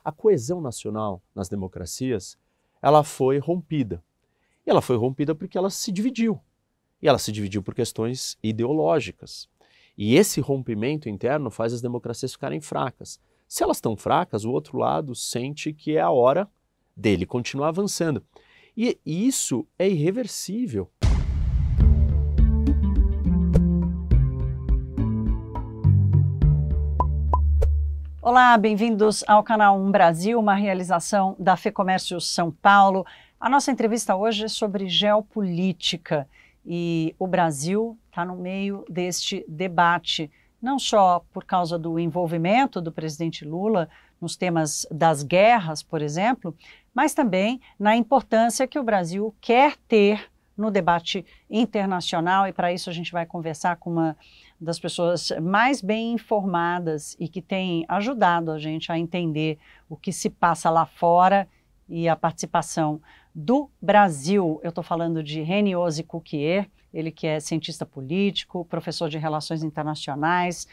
a coesão nacional nas democracias, ela foi rompida. E ela foi rompida porque ela se dividiu. E ela se dividiu por questões ideológicas. E esse rompimento interno faz as democracias ficarem fracas. Se elas estão fracas, o outro lado sente que é a hora dele continuar avançando. E isso é irreversível. Olá, bem-vindos ao canal 1 Brasil, uma realização da FEComércio São Paulo. A nossa entrevista hoje é sobre geopolítica e o Brasil está no meio deste debate, não só por causa do envolvimento do presidente Lula nos temas das guerras, por exemplo, mas também na importância que o Brasil quer ter no debate internacional, e para isso a gente vai conversar com uma das pessoas mais bem informadas e que tem ajudado a gente a entender o que se passa lá fora e a participação do Brasil. Eu estou falando de Reni Ozi-Cukierre, ele que é cientista político, professor de relações internacionais,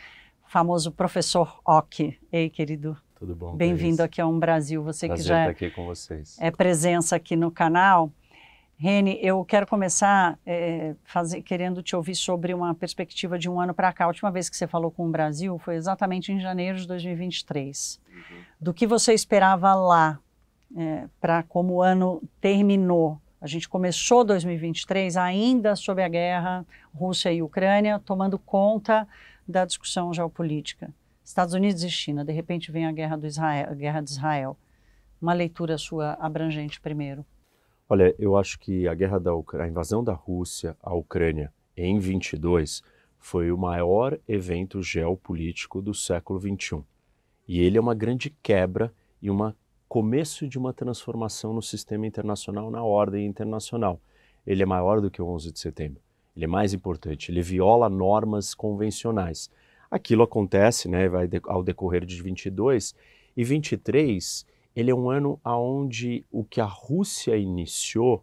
famoso professor Oki. Ei, querido. Tudo bom? Bem-vindo aqui a Brasil. Você Prazer que já estar aqui com vocês. É presença aqui no canal. Reni, eu quero começar querendo te ouvir sobre uma perspectiva de um ano para cá. A última vez que você falou com o Brasil foi exatamente em janeiro de 2023. Do que você esperava lá, para como o ano terminou? A gente começou 2023 ainda sob a guerra Rússia e Ucrânia, tomando conta da discussão geopolítica. Estados Unidos e China, de repente vem a guerra de Israel. Uma leitura sua abrangente primeiro. Olha, eu acho que a invasão da Rússia à Ucrânia em 22 foi o maior evento geopolítico do século XXI. E ele é uma grande quebra e começo de uma transformação no sistema internacional, na ordem internacional. Ele é maior do que o 11 de setembro. Ele é mais importante, ele viola normas convencionais. Aquilo acontece, né, ao decorrer de 22 e 23... ele é um ano onde o que a Rússia iniciou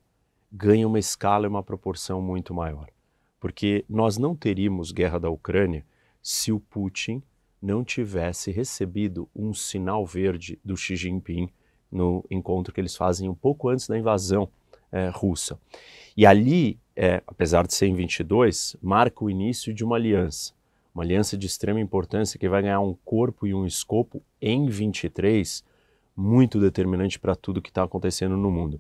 ganha uma escala e uma proporção muito maior. Porque nós não teríamos guerra da Ucrânia se o Putin não tivesse recebido um sinal verde do Xi Jinping no encontro que eles fazem um pouco antes da invasão russa. E ali, apesar de ser em 22, marca o início de uma aliança de extrema importância que vai ganhar um corpo e um escopo em 23, muito determinante para tudo que está acontecendo no mundo,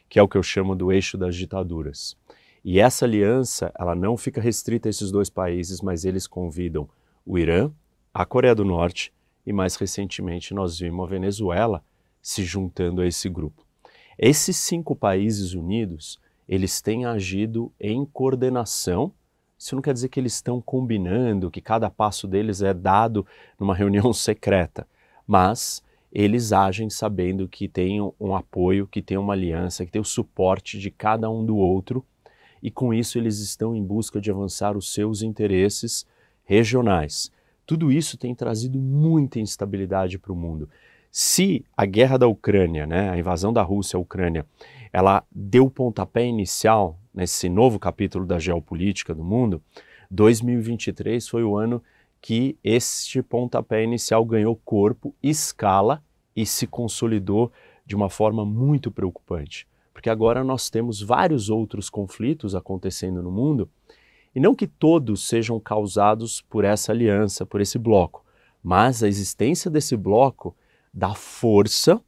que é o que eu chamo do eixo das ditaduras. E essa aliança, ela não fica restrita a esses dois países, mas eles convidam o Irã, a Coreia do Norte e, mais recentemente, nós vimos a Venezuela se juntando a esse grupo. Esses 5 países unidos, eles têm agido em coordenação. Isso não quer dizer que eles estão combinando, que cada passo deles é dado numa reunião secreta, mas eles agem sabendo que tem um apoio, que tem uma aliança, que tem o suporte de cada um do outro, e com isso eles estão em busca de avançar os seus interesses regionais. Tudo isso tem trazido muita instabilidade para o mundo. Se a guerra da Ucrânia, né, a invasão da Rússia à Ucrânia, ela deu o pontapé inicial nesse novo capítulo da geopolítica do mundo, 2023 foi o ano que este pontapé inicial ganhou corpo, escala e se consolidou de uma forma muito preocupante. Porque agora nós temos vários outros conflitos acontecendo no mundo, e não que todos sejam causados por essa aliança, por esse bloco, mas a existência desse bloco dá força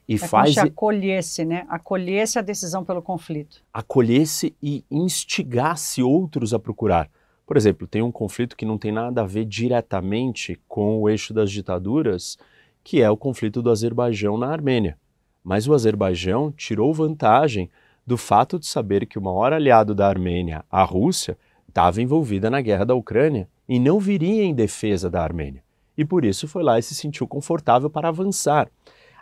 e faz... como se acolhesse, né? Acolhesse a decisão pelo conflito. Acolhesse e instigasse outros a procurar. Por exemplo, tem um conflito que não tem nada a ver diretamente com o eixo das ditaduras, que é o conflito do Azerbaijão na Armênia. Mas o Azerbaijão tirou vantagem do fato de saber que o maior aliado da Armênia, a Rússia, estava envolvida na guerra da Ucrânia e não viria em defesa da Armênia. E por isso foi lá e se sentiu confortável para avançar.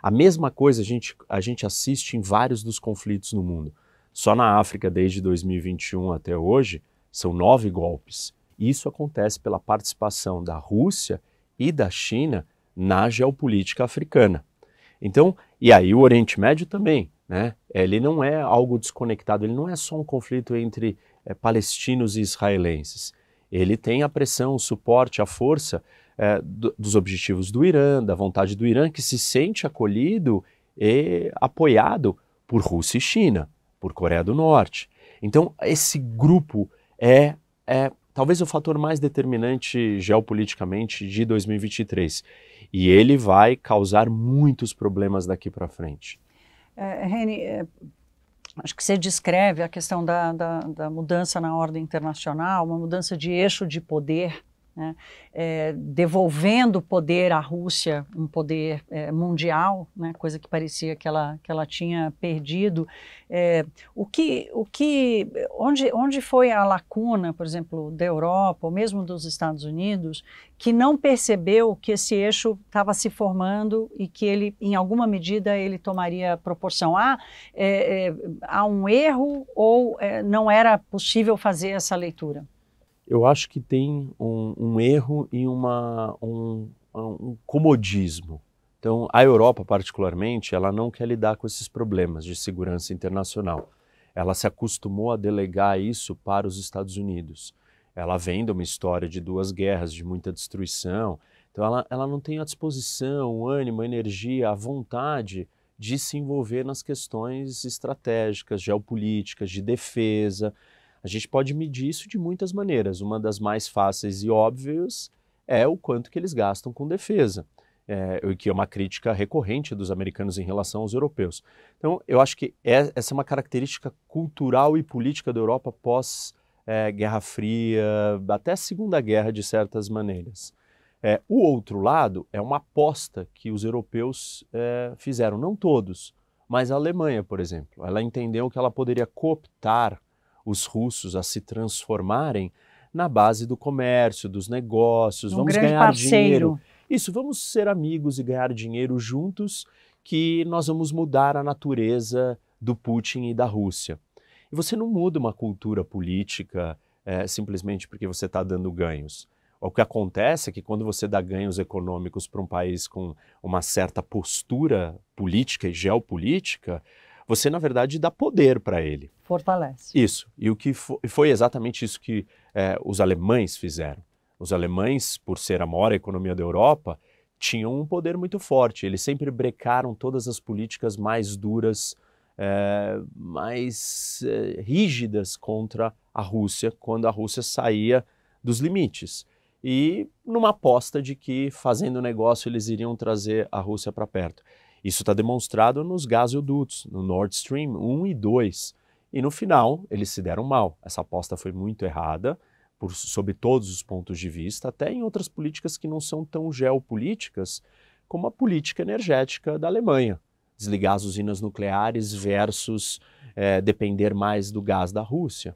A mesma coisa a gente assiste em vários dos conflitos no mundo. Só na África, desde 2021 até hoje, são 9 golpes. Isso acontece pela participação da Rússia e da China na geopolítica africana. Então, e aí o Oriente Médio também, né? Ele não é algo desconectado, ele não é só um conflito entre palestinos e israelenses. Ele tem a pressão, o suporte, a força dos objetivos do Irã, da vontade do Irã, que se sente acolhido e apoiado por Rússia e China, por Coreia do Norte. Então, esse grupo é talvez o fator mais determinante geopoliticamente de 2023. E ele vai causar muitos problemas daqui para frente. Reni, acho que você descreve a questão da mudança na ordem internacional, uma mudança de eixo de poder, né, devolvendo poder à Rússia, um poder mundial, né, coisa que parecia que ela tinha perdido. Onde foi a lacuna, por exemplo, da Europa, ou mesmo dos Estados Unidos, que não percebeu que esse eixo estava se formando e que ele, em alguma medida, ele tomaria proporção? Há um erro ou não era possível fazer essa leitura? Eu acho que tem um erro e um comodismo. Então, a Europa, particularmente, ela não quer lidar com esses problemas de segurança internacional. Ela se acostumou a delegar isso para os Estados Unidos. Ela vem de uma história de 2 guerras, de muita destruição. Então, ela não tem a disposição, o ânimo, a energia, a vontade de se envolver nas questões estratégicas, geopolíticas, de defesa. A gente pode medir isso de muitas maneiras. Uma das mais fáceis e óbvias é o quanto que eles gastam com defesa, que é uma crítica recorrente dos americanos em relação aos europeus. Então, eu acho que essa é uma característica cultural e política da Europa pós-Guerra Fria, até a Segunda Guerra, de certas maneiras. O outro lado é uma aposta que os europeus fizeram, não todos, mas a Alemanha, por exemplo. Ela entendeu que ela poderia cooptar os russos a se transformarem na base do comércio, dos negócios, vamos ganhar dinheiro. Isso, vamos ser amigos e ganhar dinheiro juntos, que nós vamos mudar a natureza do Putin e da Rússia. E você não muda uma cultura política simplesmente porque você está dando ganhos. O que acontece é que quando você dá ganhos econômicos para um país com uma certa postura política e geopolítica, você, na verdade, dá poder para ele. Fortalece. Isso. E o que foi exatamente isso que os alemães fizeram. Os alemães, por ser a maior economia da Europa, tinham um poder muito forte. Eles sempre brecaram todas as políticas mais duras, mais rígidas contra a Rússia, quando a Rússia saía dos limites. E numa aposta de que, fazendo negócio, eles iriam trazer a Rússia para perto. Isso está demonstrado nos gasodutos, no Nord Stream 1 e 2. E no final, eles se deram mal. Essa aposta foi muito errada, sob todos os pontos de vista, até em outras políticas que não são tão geopolíticas, como a política energética da Alemanha. Desligar as usinas nucleares versus depender mais do gás da Rússia.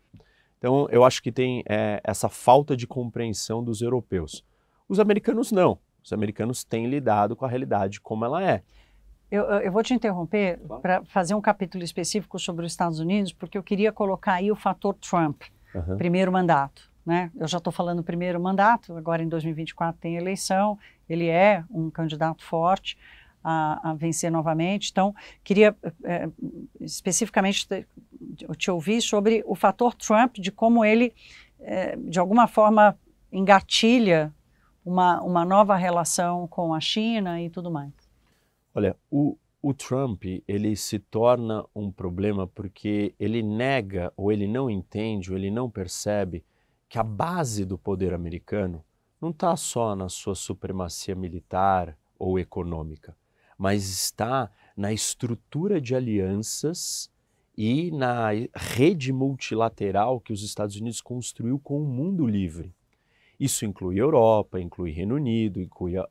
Então, eu acho que tem essa falta de compreensão dos europeus. Os americanos não. Os americanos têm lidado com a realidade como ela é. Eu vou te interromper para fazer um capítulo específico sobre os Estados Unidos, porque eu queria colocar aí o fator Trump, primeiro mandato. Né? Eu já estou falando primeiro mandato, agora em 2024 tem eleição, ele é um candidato forte a vencer novamente. Então, queria especificamente te ouvir sobre o fator Trump, de como ele, de alguma forma, engatilha uma nova relação com a China e tudo mais. Olha, o Trump, ele se torna um problema porque ele nega, ou ele não entende, ou ele não percebe que a base do poder americano não está só na sua supremacia militar ou econômica, mas está na estrutura de alianças e na rede multilateral que os Estados Unidos construiu com o mundo livre. Isso inclui Europa, inclui Reino Unido,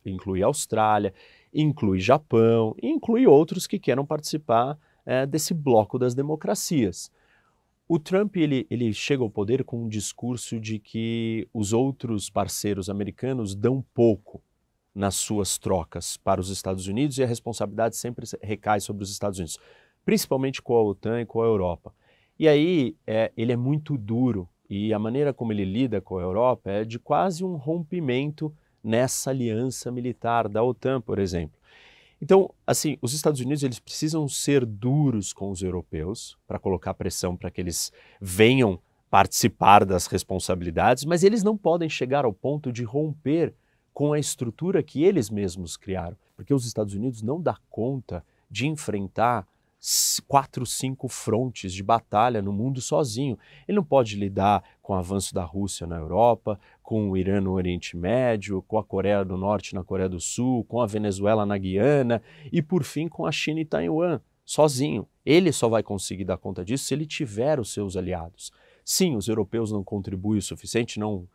inclui Austrália, inclui Japão, e inclui outros que queiram participar desse bloco das democracias. O Trump ele chega ao poder com um discurso de que os outros parceiros americanos dão pouco nas suas trocas para os Estados Unidos e a responsabilidade sempre recai sobre os Estados Unidos, principalmente com a OTAN e com a Europa. E aí ele é muito duro e a maneira como ele lida com a Europa é de quase um rompimento nessa aliança militar da OTAN, por exemplo. Então, assim, os Estados Unidos eles precisam ser duros com os europeus para colocar pressão para que eles venham participar das responsabilidades, mas eles não podem chegar ao ponto de romper com a estrutura que eles mesmos criaram. Porque os Estados Unidos não dá conta de enfrentar 4, 5 frontes de batalha no mundo sozinho. Ele não pode lidar com o avanço da Rússia na Europa, com o Irã no Oriente Médio, com a Coreia do Norte na Coreia do Sul, com a Venezuela na Guiana e, por fim, com a China e Taiwan, sozinho. Ele só vai conseguir dar conta disso se ele tiver os seus aliados. Sim, os europeus não contribuem o suficiente, não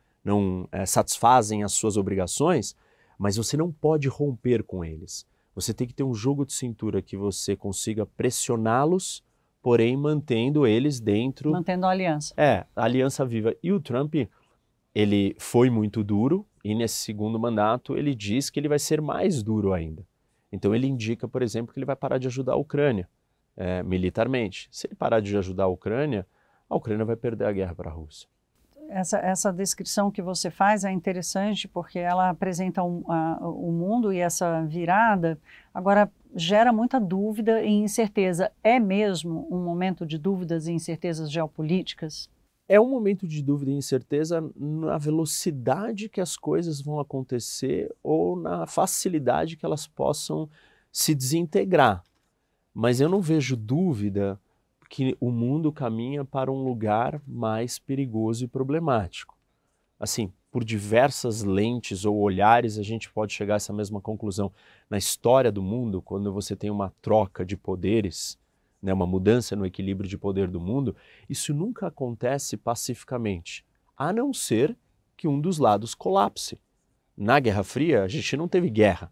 satisfazem as suas obrigações, mas você não pode romper com eles. Você tem que ter um jogo de cintura que você consiga pressioná-los, porém mantendo eles dentro... Mantendo a aliança. A aliança viva. E o Trump, ele foi muito duro e nesse segundo mandato ele diz que ele vai ser mais duro ainda. Então ele indica, por exemplo, que ele vai parar de ajudar a Ucrânia militarmente. Se ele parar de ajudar a Ucrânia vai perder a guerra para a Rússia. Essa descrição que você faz é interessante porque ela apresenta o mundo e essa virada, agora gera muita dúvida e incerteza. É mesmo um momento de dúvidas e incertezas geopolíticas? É um momento de dúvida e incerteza na velocidade que as coisas vão acontecer ou na facilidade que elas possam se desintegrar. Mas eu não vejo dúvida que o mundo caminha para um lugar mais perigoso e problemático. Assim, por diversas lentes ou olhares, a gente pode chegar a essa mesma conclusão. Na história do mundo, quando você tem uma troca de poderes, uma mudança no equilíbrio de poder do mundo, isso nunca acontece pacificamente, a não ser que um dos lados colapse. Na Guerra Fria, a gente não teve guerra,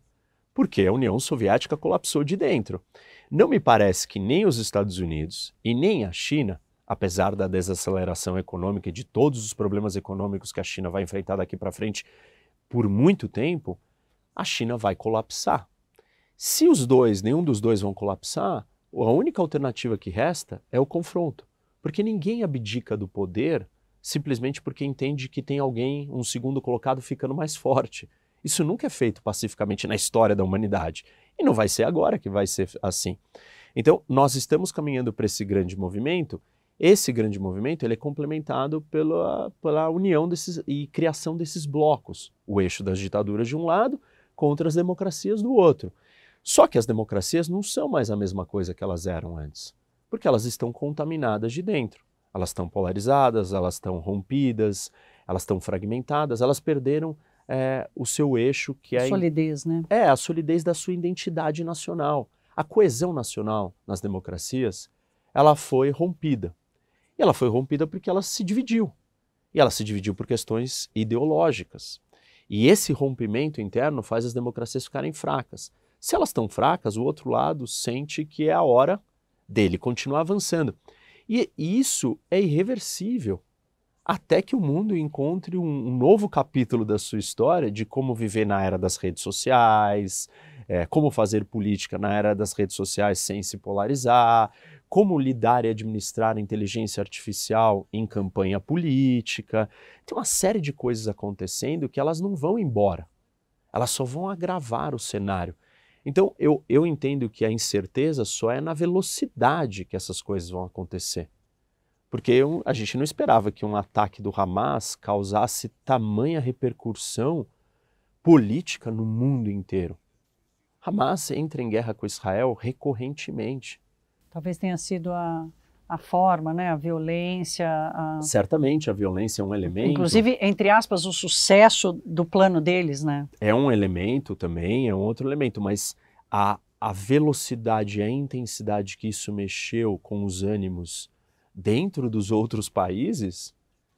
porque a União Soviética colapsou de dentro. Não me parece que nem os Estados Unidos e nem a China, apesar da desaceleração econômica e de todos os problemas econômicos que a China vai enfrentar daqui para frente por muito tempo, a China vai colapsar. Se nenhum dos dois vão colapsar, a única alternativa que resta é o confronto, porque ninguém abdica do poder simplesmente porque entende que tem alguém, um segundo colocado, ficando mais forte. Isso nunca é feito pacificamente na história da humanidade. E não vai ser agora que vai ser assim. Então, nós estamos caminhando para esse grande movimento. Esse grande movimento ele é complementado pela união e criação desses blocos. O eixo das ditaduras de um lado contra as democracias do outro. Só que as democracias não são mais a mesma coisa que elas eram antes. Porque elas estão contaminadas de dentro. Elas estão polarizadas, elas estão rompidas, elas estão fragmentadas, elas perderam o seu eixo, que é... A solidez, né? A solidez da sua identidade nacional. A coesão nacional nas democracias, ela foi rompida. E ela foi rompida porque ela se dividiu. E ela se dividiu por questões ideológicas. E esse rompimento interno faz as democracias ficarem fracas. Se elas estão fracas, o outro lado sente que é a hora dele continuar avançando. E isso é irreversível. Até que o mundo encontre um novo capítulo da sua história de como viver na era das redes sociais, como fazer política na era das redes sociais sem se polarizar, como lidar e administrar a inteligência artificial em campanha política. Tem uma série de coisas acontecendo que elas não vão embora, elas só vão agravar o cenário. Então eu entendo que a incerteza só é na velocidade que essas coisas vão acontecer. Porque a gente não esperava que um ataque do Hamas causasse tamanha repercussão política no mundo inteiro. Hamas entra em guerra com Israel recorrentemente. Talvez tenha sido a forma, né? A violência. Certamente a violência é um elemento. Inclusive, entre aspas, o sucesso do plano deles, né? É um elemento também, é um outro elemento, mas a velocidade e a intensidade que isso mexeu com os ânimos dentro dos outros países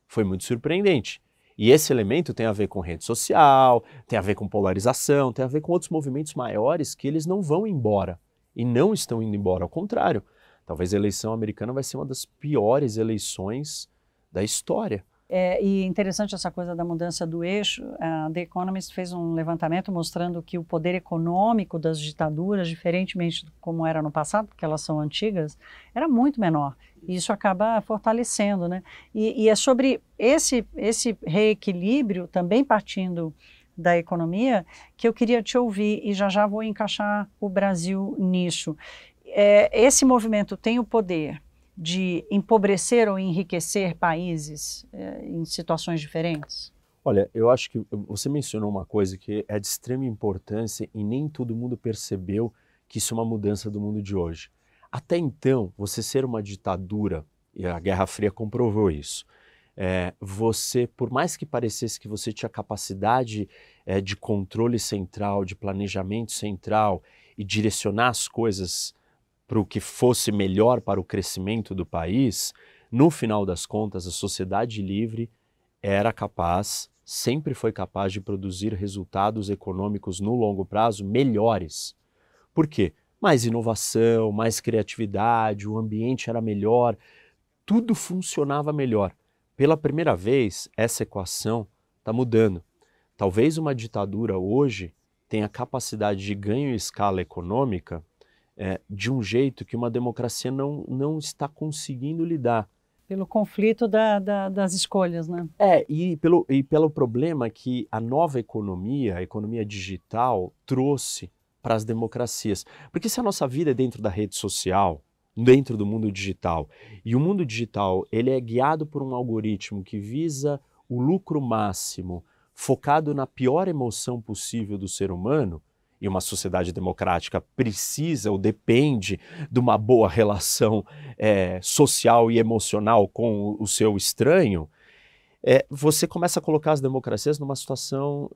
foi muito surpreendente. E esse elemento tem a ver com rede social, tem a ver com polarização, tem a ver com outros movimentos maiores que eles não vão embora e não estão indo embora. Ao contrário, talvez a eleição americana vai ser uma das piores eleições da história. E interessante essa coisa da mudança do eixo. A The Economist fez um levantamento mostrando que o poder econômico das ditaduras, diferentemente de como era no passado, porque elas são antigas, era muito menor. E isso acaba fortalecendo, né? E é sobre esse reequilíbrio, também partindo da economia, que eu queria te ouvir, e já vou encaixar o Brasil nisso. Esse movimento tem o poder de empobrecer ou enriquecer países em situações diferentes? Olha, eu acho que você mencionou uma coisa que é de extrema importância e nem todo mundo percebeu que isso é uma mudança do mundo de hoje. Até então, você ser uma ditadura, e a Guerra Fria comprovou isso, você, por mais que parecesse que você tinha capacidade de controle central, de planejamento central e direcionar as coisas para o que fosse melhor para o crescimento do país, no final das contas, a sociedade livre era capaz, sempre foi capaz de produzir resultados econômicos no longo prazo melhores. Por quê? Mais inovação, mais criatividade, o ambiente era melhor, tudo funcionava melhor. Pela primeira vez, essa equação está mudando. Talvez uma ditadura hoje tenha capacidade de ganho em escala econômica de um jeito que uma democracia não está conseguindo lidar. Pelo conflito das escolhas, né? E pelo problema que a nova economia, a economia digital, trouxe para as democracias. Porque se a nossa vida é dentro da rede social, dentro do mundo digital, e o mundo digital ele é guiado por um algoritmo que visa o lucro máximo, focado na pior emoção possível do ser humano, e uma sociedade democrática precisa ou depende de uma boa relação social e emocional com o seu estranho, você começa a colocar as democracias numa situação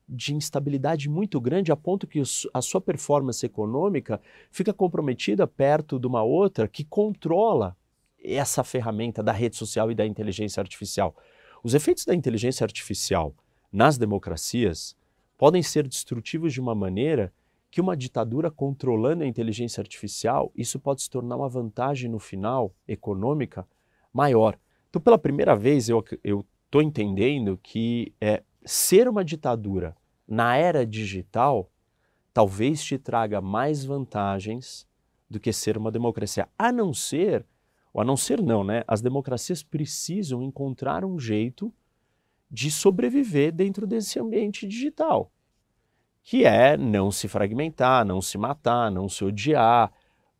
de instabilidade muito grande, a ponto que a sua performance econômica fica comprometida perto de uma outra que controla essa ferramenta da rede social e da inteligência artificial. Os efeitos da inteligência artificial nas democracias podem ser destrutivos de uma maneira que uma ditadura controlando a inteligência artificial, isso pode se tornar uma vantagem no final, econômica, maior. Então, pela primeira vez, eu estou entendendo que ser uma ditadura na era digital talvez te traga mais vantagens do que ser uma democracia. A não ser não, né? As democracias precisam encontrar um jeito de sobreviver dentro desse ambiente digital, que é não se fragmentar, não se matar, não se odiar,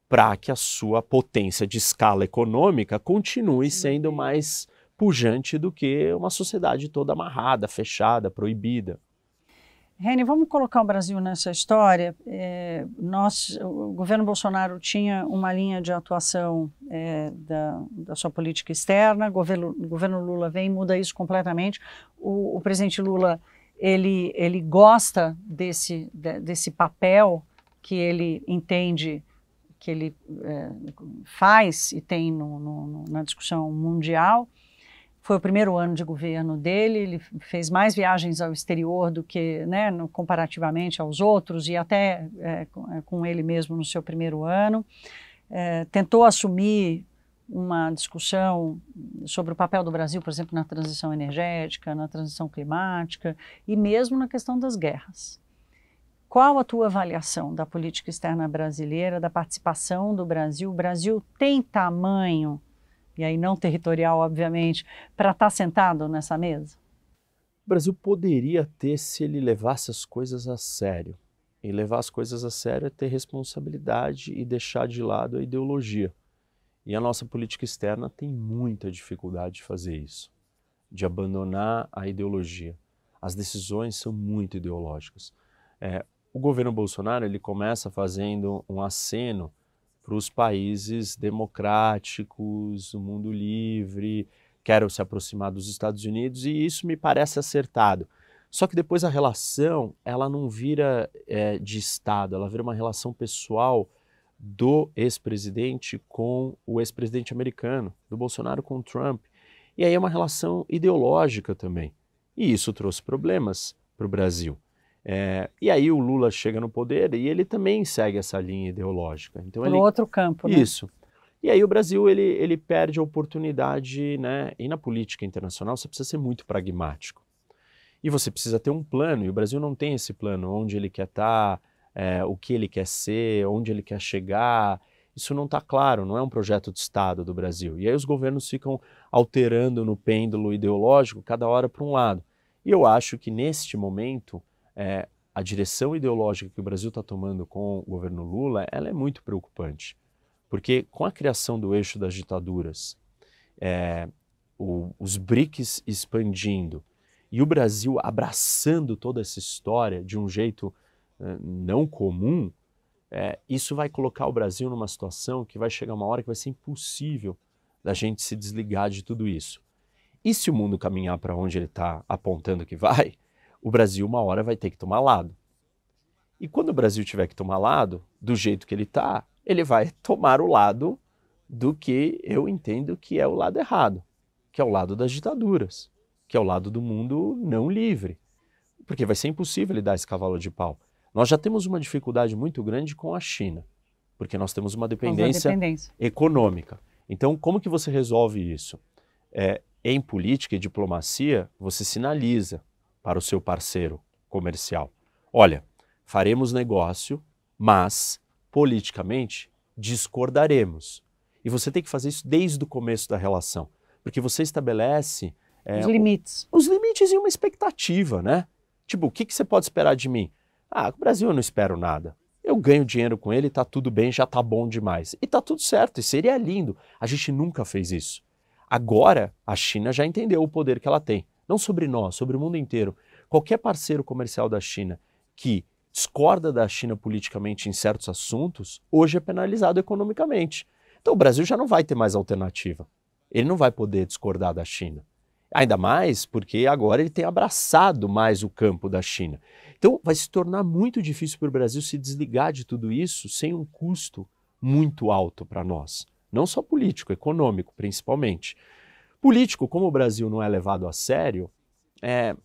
para que a sua potência de escala econômica continue sendo mais pujante do que uma sociedade toda amarrada, fechada, proibida. Reni, vamos colocar o Brasil nessa história. O governo Bolsonaro tinha uma linha de atuação da sua política externa, o governo Lula vem e muda isso completamente. O presidente Lula, ele gosta desse papel que ele entende que ele faz e tem na discussão mundial. Foi o primeiro ano de governo dele, ele fez mais viagens ao exterior do que, né, comparativamente aos outros, e até com ele mesmo no seu primeiro ano. Tentou assumir uma discussão sobre o papel do Brasil, por exemplo, na transição energética, na transição climática e mesmo na questão das guerras. Qual a tua avaliação da política externa brasileira, da participação do Brasil? O Brasil tem tamanho, e aí não territorial, obviamente, para estar sentado nessa mesa? O Brasil poderia ter se ele levasse as coisas a sério. E levar as coisas a sério é ter responsabilidade e deixar de lado a ideologia. E a nossa política externa tem muita dificuldade de fazer isso, de abandonar a ideologia. As decisões são muito ideológicas. O governo Bolsonaro ele começa fazendo um aceno para os países democráticos, o mundo livre, querem se aproximar dos Estados Unidos, e isso me parece acertado. Só que depois a relação, ela não vira de Estado, ela vira uma relação pessoal do ex-presidente com o ex-presidente americano, do Bolsonaro com o Trump. E aí é uma relação ideológica também. E isso trouxe problemas para o Brasil. E aí o Lula chega no poder e ele também segue essa linha ideológica. Então, no outro campo, né? Isso. E aí o Brasil ele perde a oportunidade, né? E na política internacional você precisa ser muito pragmático. E você precisa ter um plano, e o Brasil não tem esse plano, onde ele quer estar, o que ele quer ser, onde ele quer chegar. Isso não está claro, não é um projeto de Estado do Brasil. E aí os governos ficam alterando no pêndulo ideológico, cada hora para um lado. E eu acho que neste momento, a direção ideológica que o Brasil está tomando com o governo Lula, ela é muito preocupante. Porque com a criação do eixo das ditaduras, os BRICS expandindo, E o Brasil abraçando toda essa história de um jeito não comum, isso vai colocar o Brasil numa situação que vai chegar uma hora que vai ser impossível da gente se desligar de tudo isso. E se o mundo caminhar para onde ele está apontando que vai, o Brasil uma hora vai ter que tomar lado. E quando o Brasil tiver que tomar lado, do jeito que ele está, ele vai tomar o lado do que eu entendo que é o lado errado, que é o lado das ditaduras, que é o lado do mundo não livre. Porque vai ser impossível ele dar esse cavalo de pau. Nós já temos uma dificuldade muito grande com a China, porque nós temos uma dependência econômica. Então, como que você resolve isso? Em política e diplomacia, você sinaliza para o seu parceiro comercial: olha, faremos negócio, mas politicamente discordaremos. E você tem que fazer isso desde o começo da relação, porque você estabelece os limites. Os limites e uma expectativa, né? Tipo, o que você pode esperar de mim? Ah, com o Brasil eu não espero nada. Eu ganho dinheiro com ele, tá tudo bem, já tá bom demais. E tá tudo certo, e seria lindo. A gente nunca fez isso. Agora, a China já entendeu o poder que ela tem. Não sobre nós, sobre o mundo inteiro. Qualquer parceiro comercial da China que discorda da China politicamente em certos assuntos, hoje é penalizado economicamente. Então o Brasil já não vai ter mais alternativa. Ele não vai poder discordar da China. Ainda mais porque agora ele tem abraçado mais o campo da China. Então vai se tornar muito difícil para o Brasil se desligar de tudo isso sem um custo muito alto para nós. Não só político, econômico principalmente. Político, como o Brasil não é levado a sério,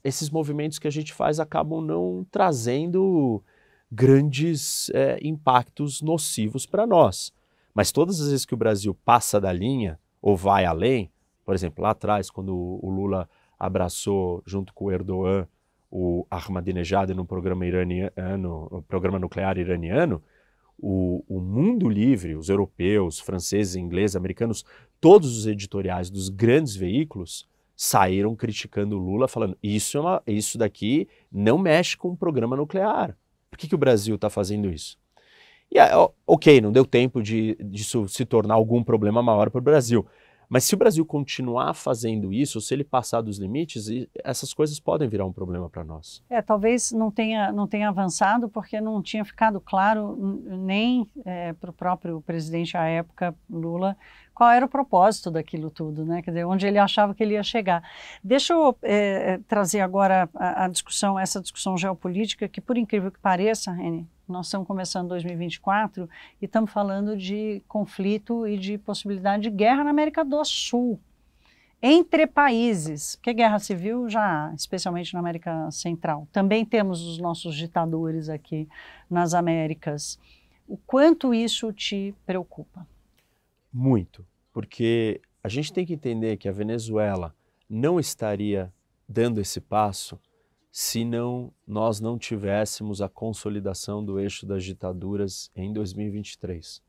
esses movimentos que a gente faz acabam não trazendo grandes impactos nocivos para nós. Mas todas as vezes que o Brasil passa da linha ou vai além, por exemplo, lá atrás, quando o Lula abraçou, junto com o Erdogan, o Ahmadinejad no programa iraniano, no programa nuclear iraniano, o mundo livre, os europeus, franceses, ingleses, americanos, todos os editoriais dos grandes veículos saíram criticando o Lula, falando isso daqui não mexe com o programa nuclear. Por que o Brasil está fazendo isso? E ok, não deu tempo disso se tornar algum problema maior para o Brasil. Mas se o Brasil continuar fazendo isso, se ele passar dos limites, essas coisas podem virar um problema para nós. Talvez não tenha avançado porque não tinha ficado claro nem para o próprio presidente à época, Lula, qual era o propósito daquilo tudo, né? Quer dizer, onde ele achava que ele ia chegar. Deixa eu trazer agora essa discussão geopolítica, que por incrível que pareça, Reni, nós estamos começando 2024 e estamos falando de conflito e de possibilidade de guerra na América do Sul, entre países, porque guerra civil já há, especialmente na América Central. Também temos os nossos ditadores aqui nas Américas. O quanto isso te preocupa? Muito, porque a gente tem que entender que a Venezuela não estaria dando esse passo se nós não tivéssemos a consolidação do eixo das ditaduras em 2023.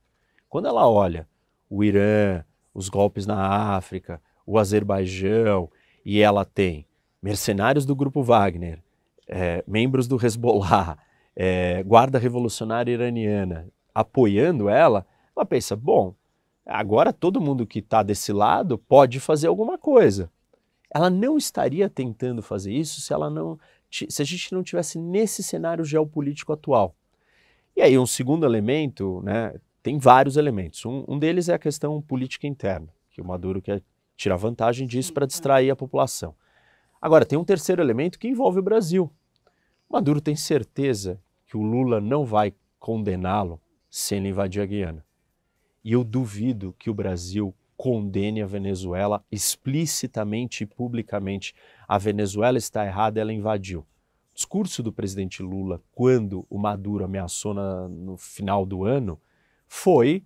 Quando ela olha o Irã, os golpes na África, o Azerbaijão, e ela tem mercenários do Grupo Wagner, membros do Hezbollah, Guarda Revolucionária Iraniana, apoiando ela pensa, bom, agora todo mundo que está desse lado pode fazer alguma coisa. Ela não estaria tentando fazer isso se a gente não tivesse nesse cenário geopolítico atual. E aí um segundo elemento, né, tem vários elementos. Um deles é a questão política interna, que o Maduro quer tirar vantagem disso para distrair a população. Agora, tem um terceiro elemento que envolve o Brasil. O Maduro tem certeza que o Lula não vai condená-lo se ele invadir a Guiana. E eu duvido que o Brasil condene a Venezuela explicitamente e publicamente. A Venezuela está errada, ela invadiu. O discurso do presidente Lula, quando o Maduro ameaçou no final do ano, foi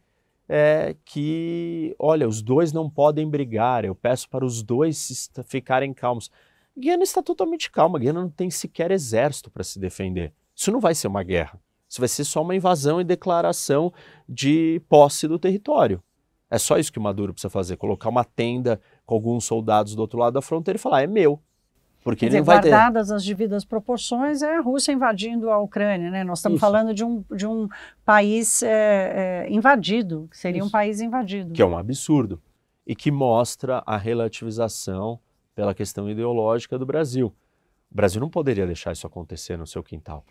que, olha, os dois não podem brigar, eu peço para os dois ficarem calmos. A Guiana está totalmente calma, a Guiana não tem sequer exército para se defender. Isso não vai ser uma guerra, isso vai ser só uma invasão e declaração de posse do território. É só isso que o Maduro precisa fazer, colocar uma tenda com alguns soldados do outro lado da fronteira e falar, é meu. Porque ele não vai ter... Guardadas as devidas proporções, é a Rússia invadindo a Ucrânia, né? Nós estamos falando de um país invadido, que seria um país invadido. Que é um absurdo. E que mostra a relativização pela questão ideológica do Brasil. O Brasil não poderia deixar isso acontecer no seu quintal.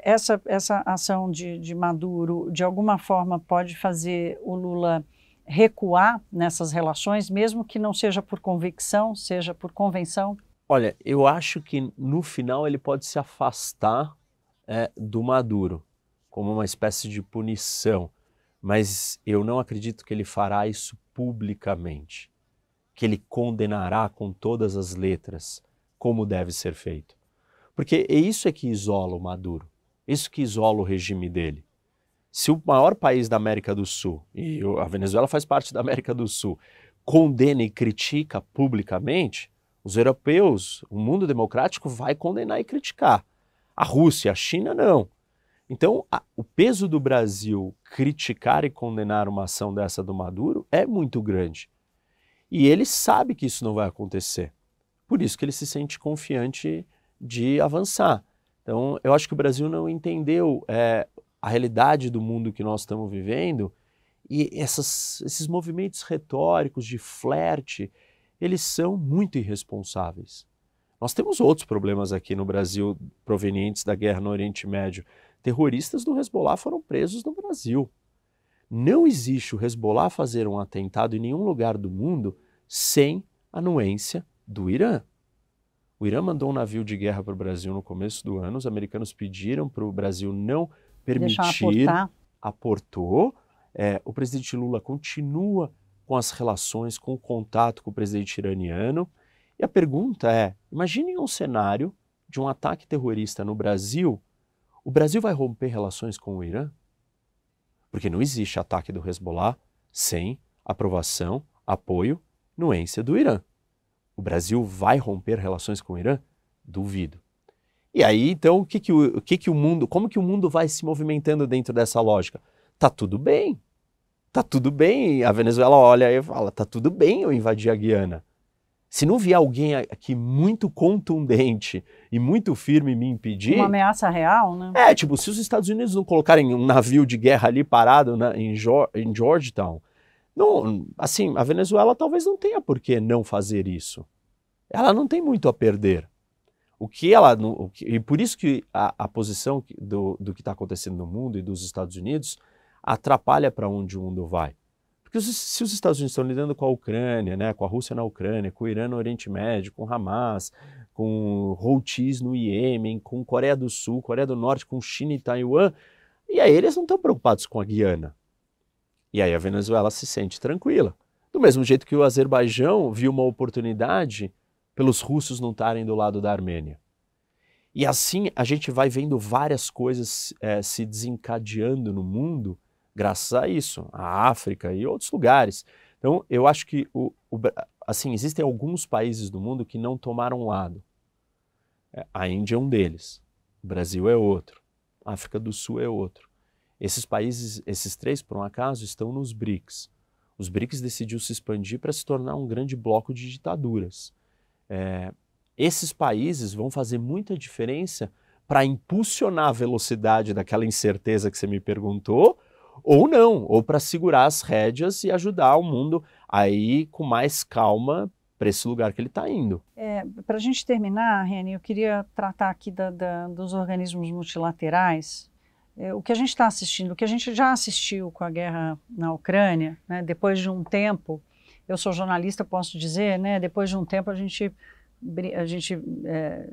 Essa ação de Maduro, de alguma forma, pode fazer o Lula recuar nessas relações, mesmo que não seja por convicção, seja por convenção? Olha, eu acho que no final ele pode se afastar do Maduro, como uma espécie de punição, mas eu não acredito que ele fará isso publicamente, que ele condenará com todas as letras como deve ser feito. Porque isso é que isola o Maduro, isso que isola o regime dele. Se o maior país da América do Sul, e a Venezuela faz parte da América do Sul, condena e critica publicamente, os europeus, o mundo democrático vai condenar e criticar. A Rússia, a China, não. Então, o peso do Brasil criticar e condenar uma ação dessa do Maduro é muito grande. E ele sabe que isso não vai acontecer. Por isso que ele se sente confiante de avançar. Então, eu acho que o Brasil não entendeu a realidade do mundo que nós estamos vivendo e esses movimentos retóricos de flerte, eles são muito irresponsáveis. Nós temos outros problemas aqui no Brasil provenientes da guerra no Oriente Médio. Terroristas do Hezbollah foram presos no Brasil. Não existe o Hezbollah fazer um atentado em nenhum lugar do mundo sem anuência do Irã. O Irã mandou um navio de guerra para o Brasil no começo do ano, os americanos pediram para o Brasil não permitir, aportou. O presidente Lula continua com as relações, com o contato com o presidente iraniano. E a pergunta é, imagine um cenário de um ataque terrorista no Brasil, o Brasil vai romper relações com o Irã? Porque não existe ataque do Hezbollah sem aprovação, apoio, anuência do Irã. O Brasil vai romper relações com o Irã? Duvido. E aí, então, como que o mundo vai se movimentando dentro dessa lógica? Tá tudo bem. Tá tudo bem. A Venezuela olha e fala, tá tudo bem eu invadir a Guiana. Se não vier alguém aqui muito contundente e muito firme me impedir... Uma ameaça real, né? Tipo, se os Estados Unidos não colocarem um navio de guerra ali parado em Georgetown, não, assim, a Venezuela talvez não tenha por que não fazer isso. Ela não tem muito a perder. E por isso que a posição do que está acontecendo no mundo e dos Estados Unidos atrapalha para onde o mundo vai. Porque se os Estados Unidos estão lidando com a Ucrânia, né, com a Rússia na Ucrânia, com o Irã no Oriente Médio, com Hamas, com Houthis no Iêmen, com Coreia do Sul, Coreia do Norte, com China e Taiwan, e aí eles não estão preocupados com a Guiana. E aí a Venezuela se sente tranquila. Do mesmo jeito que o Azerbaijão viu uma oportunidade pelos russos não estarem do lado da Armênia. E assim a gente vai vendo várias coisas se desencadeando no mundo, graças a isso, a África e outros lugares. Então, eu acho que assim, existem alguns países do mundo que não tomaram lado. A Índia é um deles, o Brasil é outro, a África do Sul é outro. Esses países, esses três, por um acaso, estão nos BRICS. Os BRICS decidiu se expandir para se tornar um grande bloco de ditaduras. Esses países vão fazer muita diferença para impulsionar a velocidade daquela incerteza que você me perguntou, ou não, ou para segurar as rédeas e ajudar o mundo a ir com mais calma para esse lugar que ele está indo. Para a gente terminar, Reni, eu queria tratar aqui dos organismos multilaterais. O que a gente está assistindo, o que a gente já assistiu com a guerra na Ucrânia, né, depois de um tempo, eu sou jornalista, posso dizer, né, depois de um tempo a gente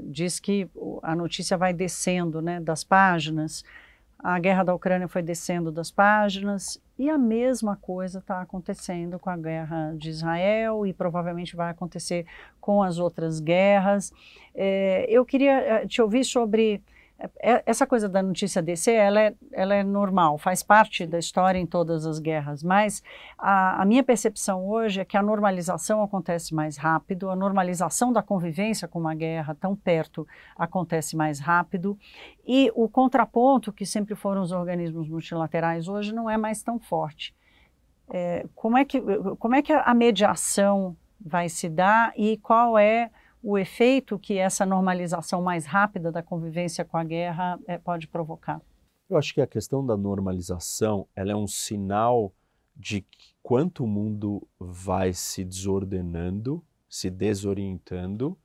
diz que a notícia vai descendo, né, das páginas. A guerra da Ucrânia foi descendo das páginas e a mesma coisa está acontecendo com a guerra de Israel e provavelmente vai acontecer com as outras guerras. Eu queria te ouvir sobre essa coisa da notícia descer, ela é normal, faz parte da história em todas as guerras, mas a minha percepção hoje é que a normalização acontece mais rápido, a normalização da convivência com uma guerra tão perto acontece mais rápido, e o contraponto, que sempre foram os organismos multilaterais, hoje não é mais tão forte. Como é que a mediação vai se dar e qual é o efeito que essa normalização mais rápida da convivência com a guerra pode provocar? Eu acho que a questão da normalização, ela é um sinal de quanto o mundo vai se desordenando, se desorientando,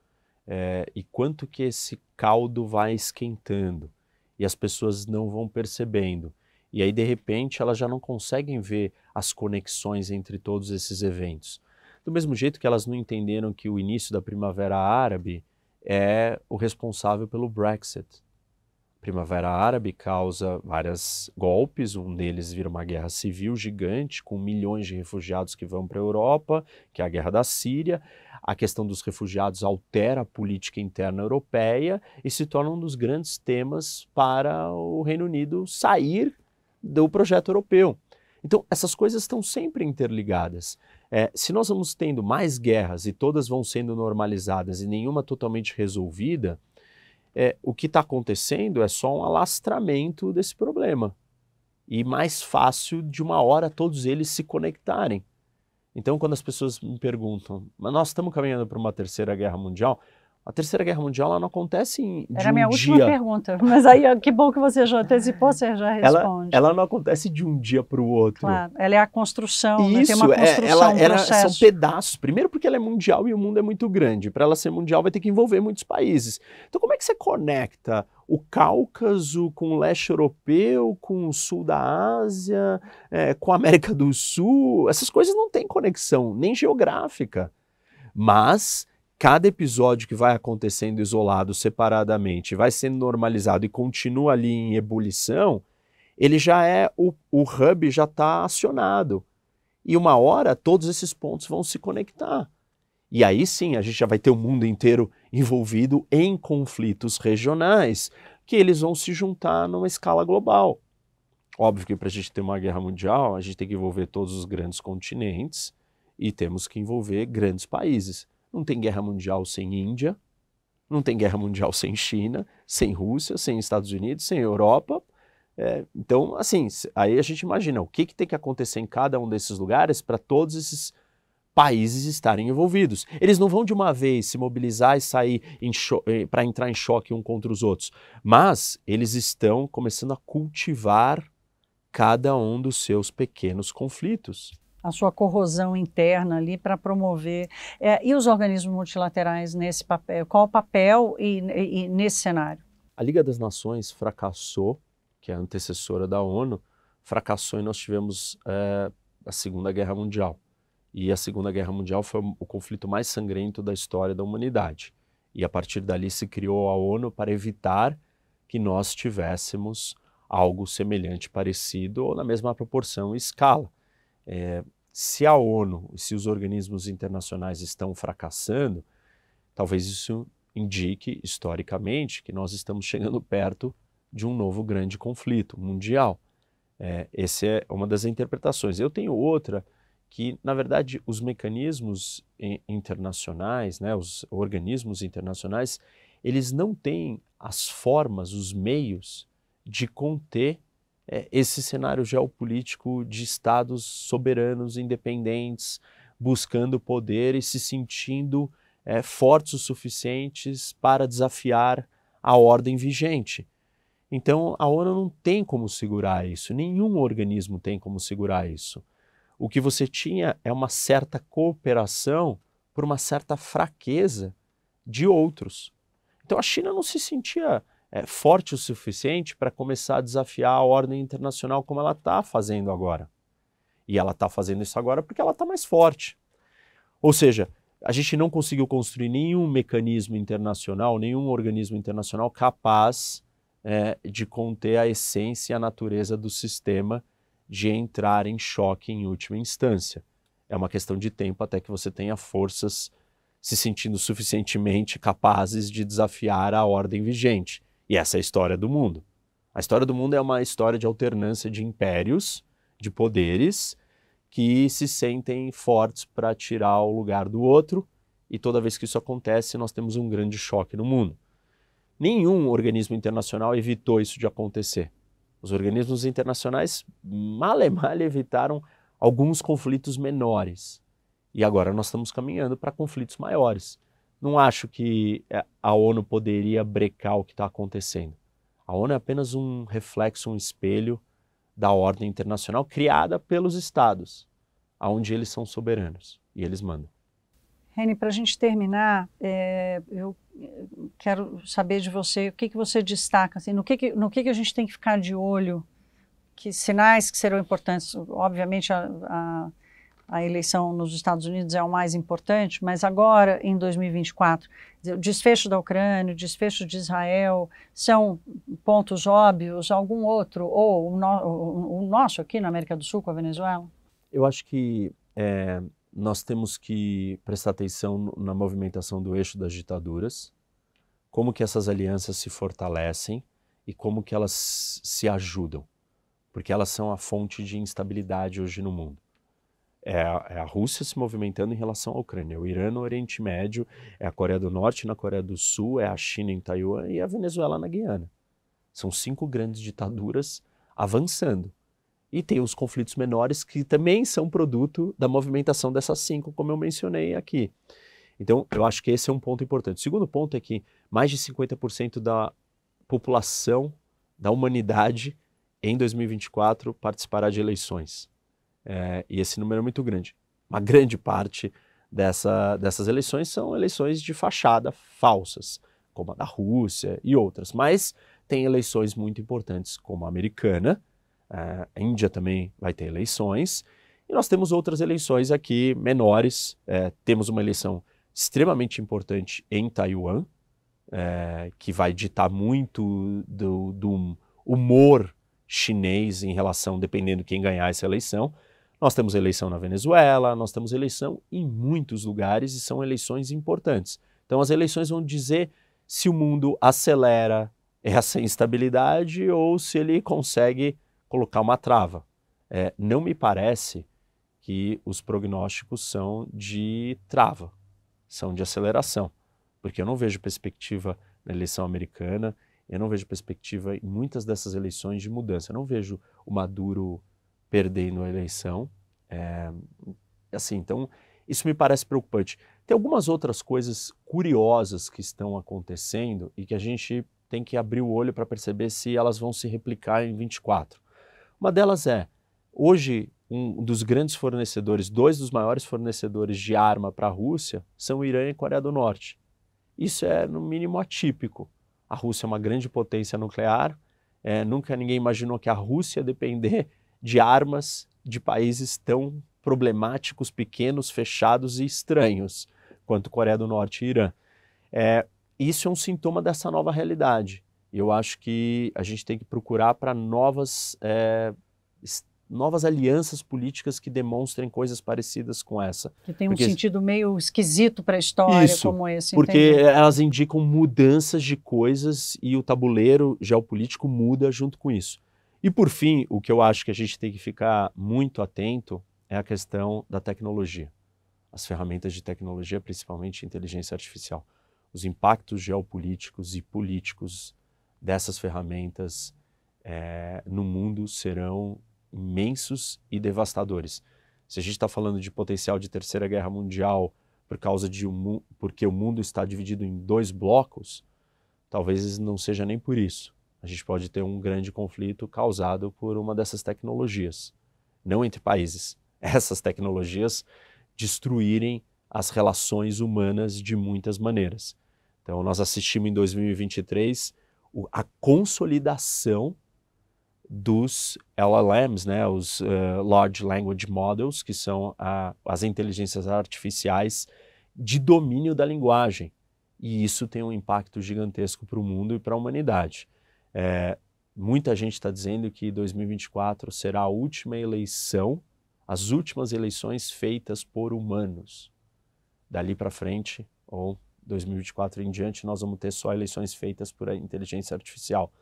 e quanto que esse caldo vai esquentando e as pessoas não vão percebendo. E aí, de repente, elas já não conseguem ver as conexões entre todos esses eventos. Do mesmo jeito que elas não entenderam que o início da Primavera Árabe é o responsável pelo Brexit. A Primavera Árabe causa vários golpes, um deles vira uma guerra civil gigante, com milhões de refugiados que vão para a Europa, que é a guerra da Síria. A questão dos refugiados altera a política interna europeia e se torna um dos grandes temas para o Reino Unido sair do projeto europeu. Então, essas coisas estão sempre interligadas. Se nós vamos tendo mais guerras e todas vão sendo normalizadas e nenhuma totalmente resolvida, o que está acontecendo é só um alastramento desse problema. E mais fácil de uma hora todos eles se conectarem. Então, quando as pessoas me perguntam, mas nós estamos caminhando para uma terceira guerra mundial, a terceira guerra mundial ela não acontece de um dia. Era a minha última pergunta, mas aí que bom que você já antecipou, você já responde. Ela não acontece de um dia para o outro. Claro, ela é a construção, Isso, né? Tem uma construção, um processo. São pedaços. Primeiro porque ela é mundial e o mundo é muito grande. Para ela ser mundial vai ter que envolver muitos países. Então como é que você conecta o Cáucaso com o leste europeu, com o sul da Ásia, com a América do Sul? Essas coisas não têm conexão, nem geográfica. Mas cada episódio que vai acontecendo isolado, separadamente, vai sendo normalizado e continua ali em ebulição, ele já o hub já está acionado. E uma hora todos esses pontos vão se conectar. E aí sim, a gente já vai ter o mundo inteiro envolvido em conflitos regionais, que eles vão se juntar numa escala global. Óbvio que para a gente ter uma guerra mundial, a gente tem que envolver todos os grandes continentes e temos que envolver grandes países. Não tem guerra mundial sem Índia, não tem guerra mundial sem China, sem Rússia, sem Estados Unidos, sem Europa. Então, assim, aí a gente imagina o que tem que acontecer em cada um desses lugares para todos esses países estarem envolvidos. Eles não vão de uma vez se mobilizar e sair para entrar em choque um contra os outros, mas eles estão começando a cultivar cada um dos seus pequenos conflitos. A sua corrosão interna ali para promover. E os organismos multilaterais nesse papel? Qual o papel e nesse cenário? A Liga das Nações fracassou, que é a antecessora da ONU, fracassou e nós tivemos a Segunda Guerra Mundial. E a Segunda Guerra Mundial foi o conflito mais sangrento da história da humanidade. E a partir dali se criou a ONU para evitar que nós tivéssemos algo semelhante, parecido ou na mesma proporção e escala. Se a ONU, se os organismos internacionais estão fracassando, talvez isso indique, historicamente, que nós estamos chegando perto de um novo grande conflito mundial. Essa é uma das interpretações. Eu tenho outra que, na verdade, os mecanismos internacionais, né, os organismos internacionais, eles não têm as formas, os meios de conter esse cenário geopolítico de estados soberanos, independentes, buscando poder e se sentindo fortes o suficientes para desafiar a ordem vigente. Então, a ONU não tem como segurar isso, nenhum organismo tem como segurar isso. O que você tinha é uma certa cooperação por uma certa fraqueza de outros. Então, a China não se sentia forte o suficiente para começar a desafiar a ordem internacional como ela está fazendo agora. E ela está fazendo isso agora porque ela está mais forte. Ou seja, a gente não conseguiu construir nenhum mecanismo internacional, nenhum organismo internacional capaz de conter a essência e a natureza do sistema de entrar em choque em última instância. É uma questão de tempo até que você tenha forças se sentindo suficientemente capazes de desafiar a ordem vigente. E essa é a história do mundo. A história do mundo é uma história de alternância de impérios, de poderes, que se sentem fortes para tirar o lugar do outro, e toda vez que isso acontece, nós temos um grande choque no mundo. Nenhum organismo internacional evitou isso de acontecer. Os organismos internacionais mal evitaram alguns conflitos menores. E agora nós estamos caminhando para conflitos maiores. Não acho que a ONU poderia brecar o que está acontecendo. A ONU é apenas um reflexo, um espelho da ordem internacional criada pelos estados, onde eles são soberanos e eles mandam. Reni, para a gente terminar, eu quero saber de você o que você destaca, assim, no que a gente tem que ficar de olho, que sinais que serão importantes. Obviamente, a eleição nos Estados Unidos é o mais importante, mas agora, em 2024, o desfecho da Ucrânia, o desfecho de Israel, são pontos óbvios, algum outro, ou o nosso aqui na América do Sul com a Venezuela? Eu acho que nós temos que prestar atenção na movimentação do eixo das ditaduras, como que essas alianças se fortalecem e como que elas se ajudam, porque elas são a fonte de instabilidade hoje no mundo. É a Rússia se movimentando em relação à Ucrânia, o Irã no Oriente Médio, é a Coreia do Norte na Coreia do Sul, é a China em Taiwan e a Venezuela na Guiana. São 5 grandes ditaduras avançando. E tem os conflitos menores que também são produto da movimentação dessas 5, como eu mencionei aqui. Então, eu acho que esse é um ponto importante. O segundo ponto é que mais de 50% da população da humanidade em 2024 participará de eleições. E esse número é muito grande. Uma grande parte dessas eleições são eleições de fachada falsas, como a da Rússia e outras. Mas tem eleições muito importantes, como a americana, a Índia também vai ter eleições, e nós temos outras eleições aqui menores. Temos uma eleição extremamente importante em Taiwan, que vai ditar muito do humor chinês em relação, dependendo de quem ganhar essa eleição. Nós temos eleição na Venezuela, nós temos eleição em muitos lugares e são eleições importantes. Então as eleições vão dizer se o mundo acelera essa instabilidade ou se ele consegue colocar uma trava. Não me parece que os prognósticos são de trava, são de aceleração, porque eu não vejo perspectiva na eleição americana, eu não vejo perspectiva em muitas dessas eleições de mudança. Eu não vejo o Maduro perdendo a eleição. Então, isso me parece preocupante. Tem algumas outras coisas curiosas que estão acontecendo e que a gente tem que abrir o olho para perceber se elas vão se replicar em 24. Uma delas hoje, um dos grandes fornecedores, 2 dos maiores fornecedores de arma para a Rússia são o Irã e a Coreia do Norte. Isso é, no mínimo, atípico. A Rússia é uma grande potência nuclear, nunca ninguém imaginou que a Rússia ia depender de armas de países tão problemáticos, pequenos, fechados e estranhos, quanto Coreia do Norte e Irã. Isso é um sintoma dessa nova realidade. E eu acho que a gente tem que procurar para novas alianças políticas que demonstrem coisas parecidas com essa. Que tem um sentido meio esquisito para a história como esse. Porque entendi. Elas indicam mudanças de coisas e o tabuleiro geopolítico muda junto com isso. E por fim, o que eu acho que a gente tem que ficar muito atento é a questão da tecnologia. As ferramentas de tecnologia, principalmente inteligência artificial. Os impactos geopolíticos e políticos dessas ferramentas no mundo serão imensos e devastadores. Se a gente está falando de potencial de terceira guerra mundial porque o mundo está dividido em 2 blocos, talvez não seja nem por isso. A gente pode ter um grande conflito causado por uma dessas tecnologias, não entre países. Essas tecnologias destruírem as relações humanas de muitas maneiras. Então nós assistimos em 2023 a consolidação dos LLMs, os Large Language Models, que são as inteligências artificiais de domínio da linguagem. E isso tem um impacto gigantesco para o mundo e para a humanidade. Muita gente está dizendo que 2024 será a última eleição, as últimas eleições feitas por humanos. Dali para frente, ou 2024 em diante, nós vamos ter só eleições feitas por inteligência artificial.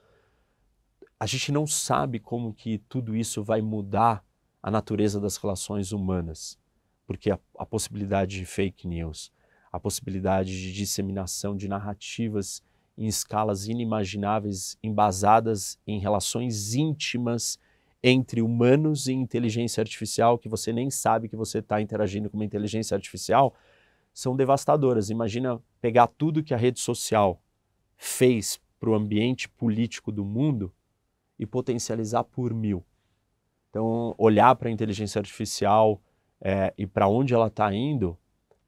A gente não sabe como que tudo isso vai mudar a natureza das relações humanas, porque a possibilidade de fake news, a possibilidade de disseminação de narrativas em escalas inimagináveis, embasadas em relações íntimas entre humanos e inteligência artificial, que você nem sabe que você está interagindo com uma inteligência artificial, são devastadoras. Imagina pegar tudo que a rede social fez para o ambiente político do mundo e potencializar por 1000. Então, olhar para a inteligência artificial e para onde ela está indo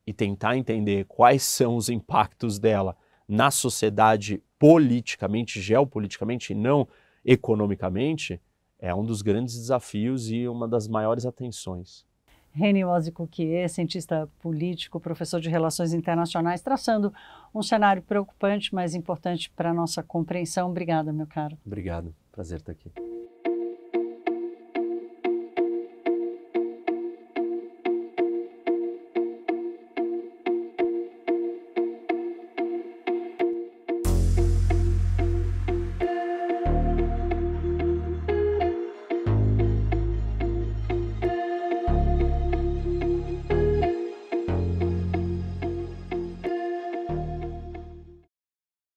e tentar entender quais são os impactos dela na sociedade politicamente, geopoliticamente e não economicamente, é um dos grandes desafios e uma das maiores atenções. Reni Ozi-Cukien, cientista político, professor de Relações Internacionais, traçando um cenário preocupante, mas importante para a nossa compreensão. Obrigada, meu caro. Obrigado, prazer estar aqui.